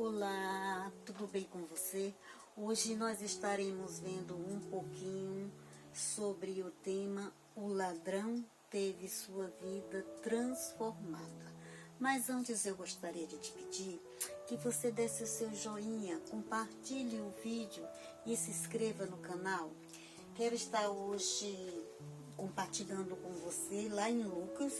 Olá, tudo bem com você? Hoje nós estaremos vendo um pouquinho sobre o tema O ladrão teve sua vida transformada. Mas antes eu gostaria de te pedir que você desse o seu joinha, compartilhe o vídeo e se inscreva no canal. Quero estar hoje compartilhando com você lá em Lucas,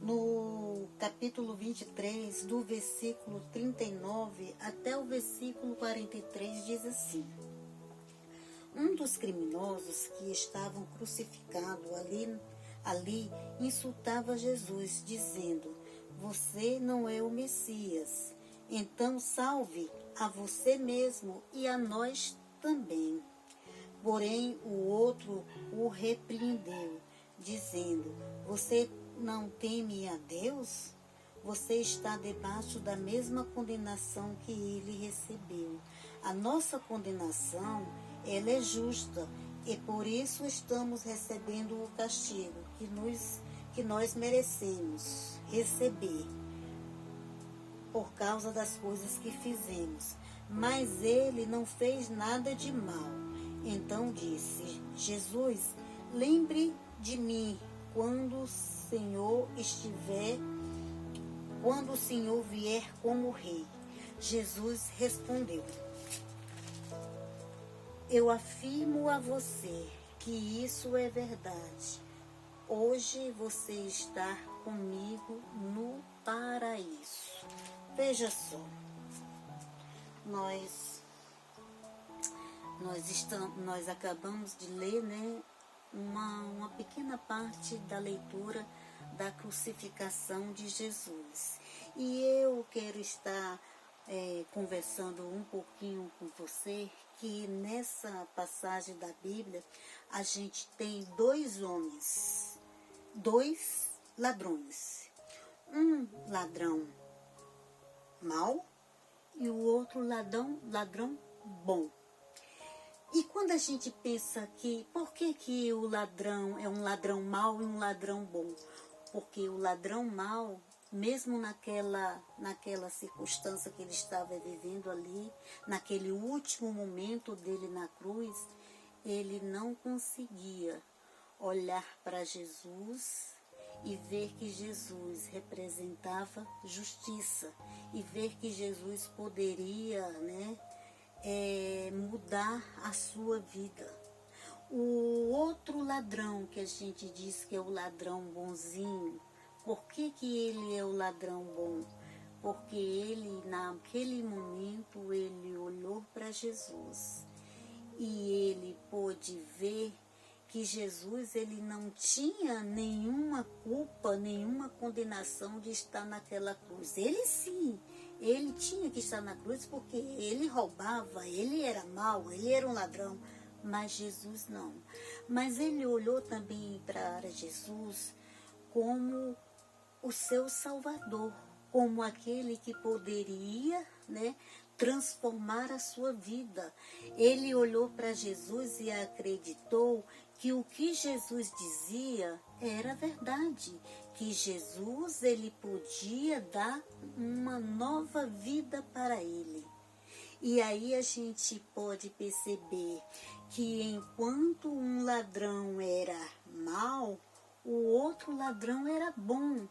no capítulo 23, do versículo 39 até o versículo 43, diz assim: Um dos criminosos que estavam crucificados ali insultava Jesus, dizendo: Você não é o Messias, então salve a você mesmo e a nós também. Porém, o outro o repreendeu, dizendo: Você não teme a Deus? Você está debaixo da mesma condenação que ele recebeu. A nossa condenação, ela é justa, e por isso estamos recebendo o castigo que nós merecemos receber, por causa das coisas que fizemos. Mas ele não fez nada de mal. Então disse Jesus: Lembre de mim quando o Senhor vier como rei. Jesus respondeu: Eu afirmo a você que isso é verdade. Hoje você está comigo no paraíso. Veja só, nós acabamos de ler, né, uma pequena parte da leitura da crucificação de Jesus. E eu quero estar conversando um pouquinho com você, que nessa passagem da Bíblia a gente tem dois homens, dois ladrões. Um ladrão mau e o outro ladrão bom. E quando a gente pensa que, por que o ladrão é um ladrão mau e um ladrão bom? Porque o ladrão mau, mesmo naquela circunstância que ele estava vivendo ali, naquele último momento dele na cruz, ele não conseguia olhar para Jesus e ver que Jesus representava justiça, e ver que Jesus poderia, mudar a sua vida. O outro ladrão, que a gente diz que é o ladrão bonzinho, por que ele é o ladrão bom? Porque ele, naquele momento, ele olhou para Jesus e ele pôde ver que Jesus, ele não tinha nenhuma culpa, nenhuma condenação de estar naquela cruz. Ele sim, ele tinha que estar na cruz porque ele roubava, ele era mau, ele era um ladrão, mas Jesus não. Mas ele olhou também para Jesus como o seu Salvador, como aquele que poderia, transformar a sua vida. Ele olhou para Jesus e acreditou que o que Jesus dizia era verdade, que Jesus, ele podia dar uma nova vida para ele. E aí a gente pode perceber que enquanto um ladrão era mau, o outro ladrão era bom.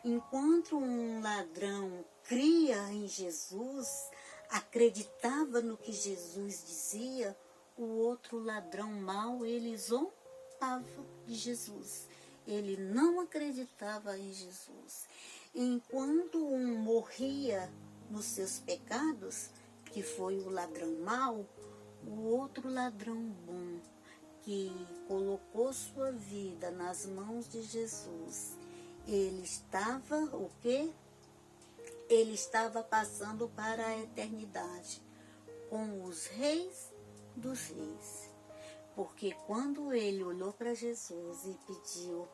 Enquanto um ladrão cria em Jesus, acreditava no que Jesus dizia, o outro ladrão mau, ele zombava de Jesus. Ele não acreditava em Jesus. Enquanto um morria nos seus pecados, que foi o ladrão mau, o outro ladrão bom, que colocou sua vida nas mãos de Jesus, ele estava o quê? Ele estava passando para a eternidade com os reis dos reis. Porque quando ele olhou para Jesus e pediu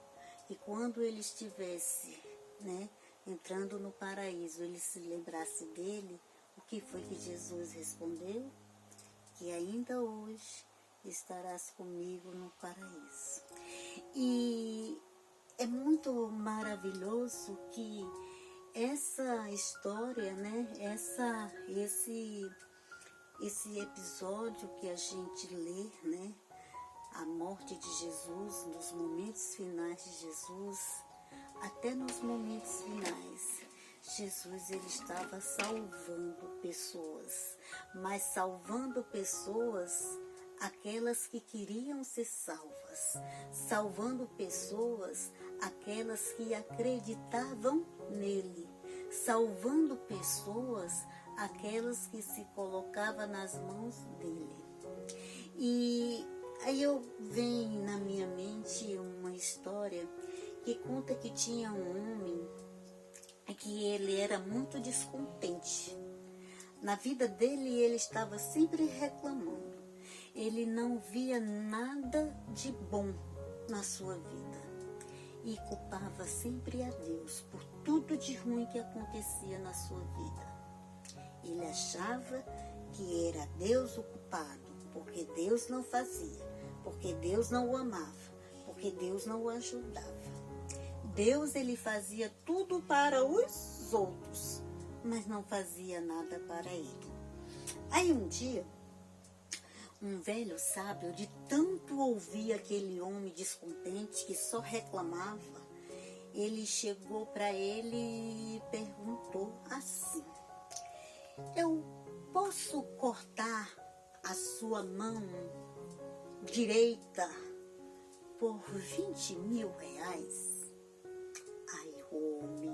que quando ele estivesse, entrando no paraíso, ele se lembrasse dele, o que foi que Jesus respondeu? Que ainda hoje estarás comigo no paraíso. E é muito maravilhoso que essa história, né? Esse episódio que a gente lê, né? A morte de Jesus, nos momentos finais de Jesus, até nos momentos finais, Jesus ele estava salvando pessoas, mas salvando pessoas aquelas que queriam ser salvas, salvando pessoas aquelas que acreditavam nele, salvando pessoas aquelas que se colocavam nas mãos dele. E aí vem na minha mente uma história que conta que tinha um homem que ele era muito descontente. Na vida dele ele estava sempre reclamando. Ele não via nada de bom na sua vida e culpava sempre a Deus por tudo de ruim que acontecia na sua vida. Ele achava que era Deus o culpado, porque Deus não fazia, porque Deus não o amava, porque Deus não o ajudava. Deus ele fazia tudo para os outros, mas não fazia nada para ele. Aí um dia, um velho sábio, de tanto ouvir aquele homem descontente que só reclamava, ele chegou para ele e perguntou assim: eu posso cortar a sua mão direita por 20.000 reais? Aí o homem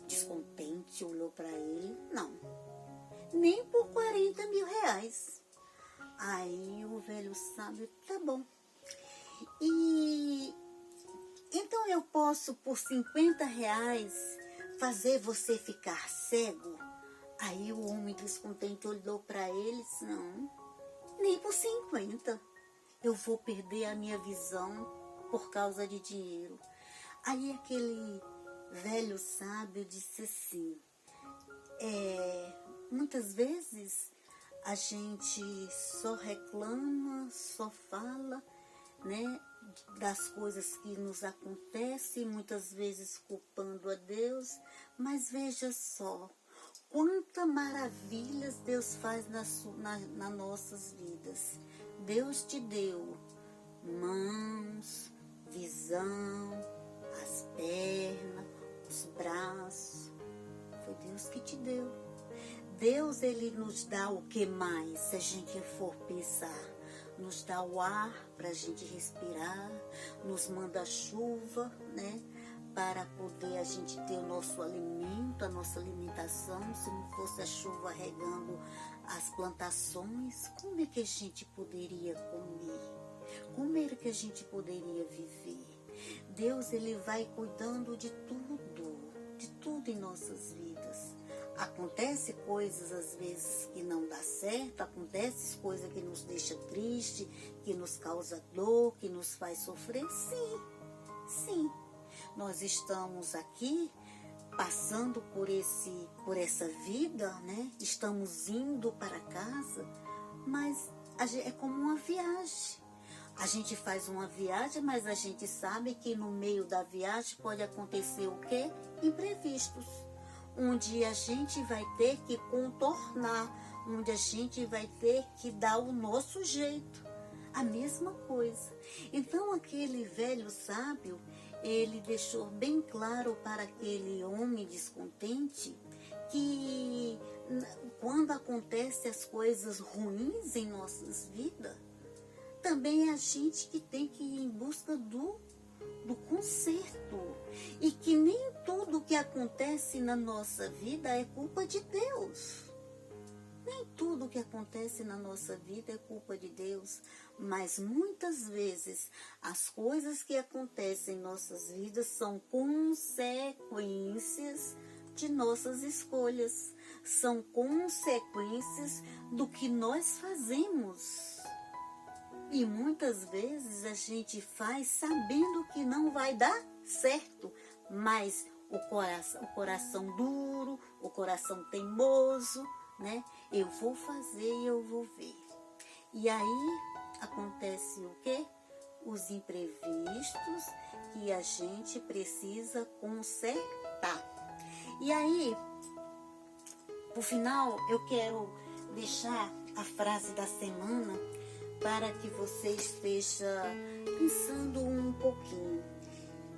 descontente olhou para ele: não, nem por 40.000 reais. Aí o velho sábio: tá bom. E então eu posso por 50 reais fazer você ficar cego? Aí o homem descontente olhou para ele e disse: não, nem por 50. Eu vou perder a minha visão por causa de dinheiro. Aí aquele velho sábio disse assim: muitas vezes a gente só reclama, só fala, né, das coisas que nos acontecem, muitas vezes culpando a Deus, mas veja só, quantas maravilhas Deus faz nas nossas vidas. Deus te deu mãos, visão, as pernas, os braços. Foi Deus que te deu. Deus, ele nos dá o que mais, se a gente for pensar? Nos dá o ar para a gente respirar, nos manda a chuva, né? Para poder a gente ter o nosso alimento, a nossa alimentação. Se não fosse a chuva regando as plantações, como é que a gente poderia comer? Como é que a gente poderia viver? Deus, ele vai cuidando de tudo em nossas vidas. Acontece coisas às vezes que não dá certo, acontece coisas que nos deixa triste, que nos causa dor, que nos faz sofrer. Sim. Nós estamos aqui passando por essa vida, né? Estamos indo para casa, mas é como uma viagem. A gente faz uma viagem, mas a gente sabe que no meio da viagem pode acontecer o quê? Imprevistos. Onde a gente vai ter que contornar, onde a gente vai ter que dar o nosso jeito. A mesma coisa. Então aquele velho sábio, ele deixou bem claro para aquele homem descontente que quando acontecem as coisas ruins em nossas vidas, também é a gente que tem que ir em busca do conserto. E que nem tudo que acontece na nossa vida é culpa de Deus. Nem tudo que acontece na nossa vida é culpa de Deus, mas muitas vezes as coisas que acontecem em nossas vidas são consequências de nossas escolhas, são consequências do que nós fazemos. E muitas vezes a gente faz sabendo que não vai dar certo, mas o coração duro, o coração teimoso, né? Eu vou fazer e eu vou ver. E aí acontece o quê? Os imprevistos que a gente precisa consertar. E aí, por final, eu quero deixar a frase da semana para que você esteja pensando um pouquinho.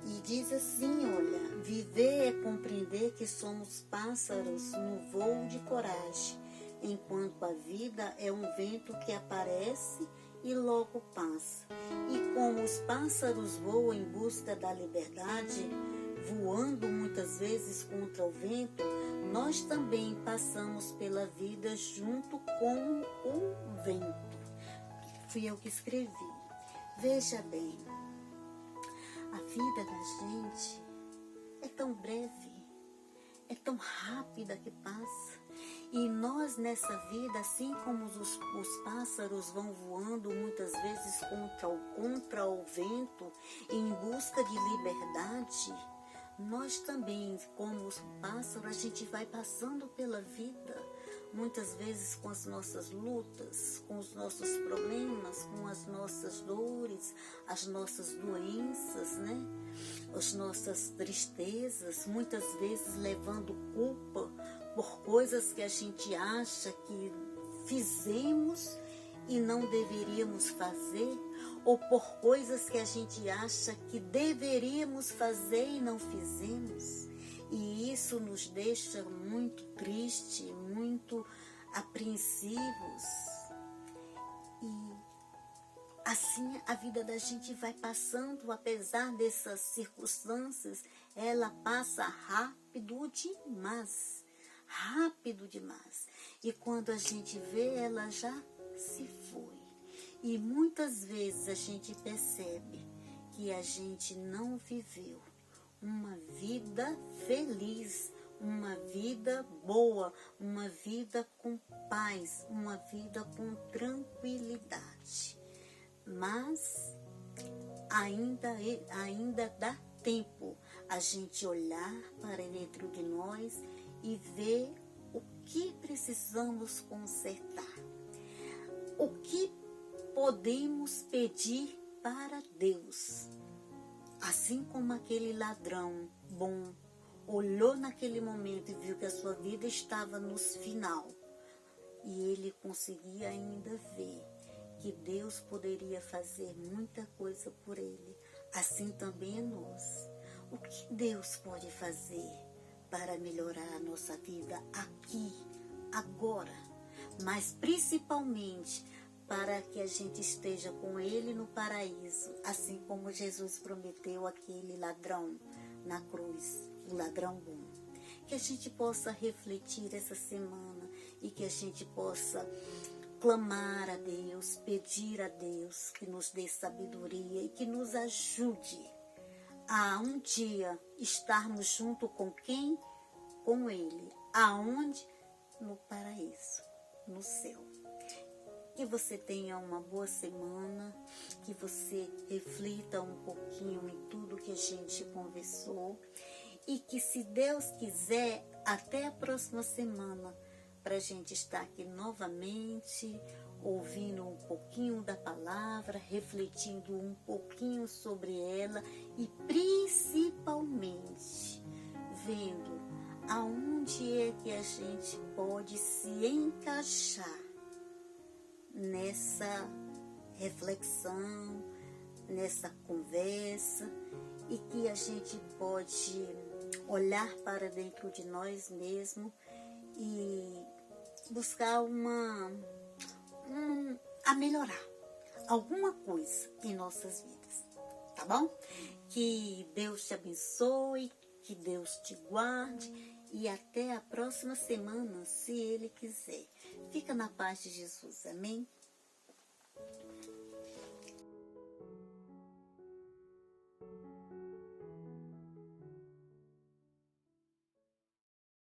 E diz assim, olha, viver é compreender que somos pássaros no voo de coragem, enquanto a vida é um vento que aparece e logo passa. E como os pássaros voam em busca da liberdade, voando muitas vezes contra o vento, nós também passamos pela vida junto com o vento. Fui eu que escrevi. Veja bem, a vida da gente é tão breve, é tão rápida que passa. E nós nessa vida, assim como os pássaros vão voando muitas vezes contra o vento em busca de liberdade, nós também, como os pássaros, a gente vai passando pela vida, muitas vezes com as nossas lutas, com os nossos problemas, com as nossas dores, as nossas doenças, né? As nossas tristezas, muitas vezes levando culpa por coisas que a gente acha que fizemos e não deveríamos fazer, ou por coisas que a gente acha que deveríamos fazer e não fizemos. E isso nos deixa muito triste, muito apreensivos. E assim a vida da gente vai passando, apesar dessas circunstâncias, ela passa rápido demais. Rápido demais. E quando a gente vê, ela já se foi. E muitas vezes a gente percebe que a gente não viveu uma vida feliz, uma vida boa, uma vida com paz, uma vida com tranquilidade. Mas ainda dá tempo a gente olhar para dentro de nós e ver o que precisamos consertar, o que podemos pedir para Deus. Assim como aquele ladrão bom olhou naquele momento e viu que a sua vida estava nos final, e ele conseguia ainda ver que Deus poderia fazer muita coisa por ele, assim também é nós. O que Deus pode fazer para melhorar a nossa vida aqui, agora, mas principalmente para que a gente esteja com Ele no paraíso, assim como Jesus prometeu àquele ladrão na cruz, o ladrão bom. Que a gente possa refletir essa semana e que a gente possa clamar a Deus, pedir a Deus que nos dê sabedoria e que nos ajude a um dia estarmos junto com quem? Com Ele. Aonde? No paraíso, no céu. Que você tenha uma boa semana, que você reflita um pouquinho em tudo que a gente conversou e que, se Deus quiser, até a próxima semana, para a gente estar aqui novamente, ouvindo um pouquinho da palavra, refletindo um pouquinho sobre ela e principalmente vendo aonde é que a gente pode se encaixar nessa reflexão, nessa conversa, e que a gente pode olhar para dentro de nós mesmos e buscar a melhorar alguma coisa em nossas vidas, tá bom? Que Deus te abençoe, que Deus te guarde e até a próxima semana, se Ele quiser. Fica na paz de Jesus, amém?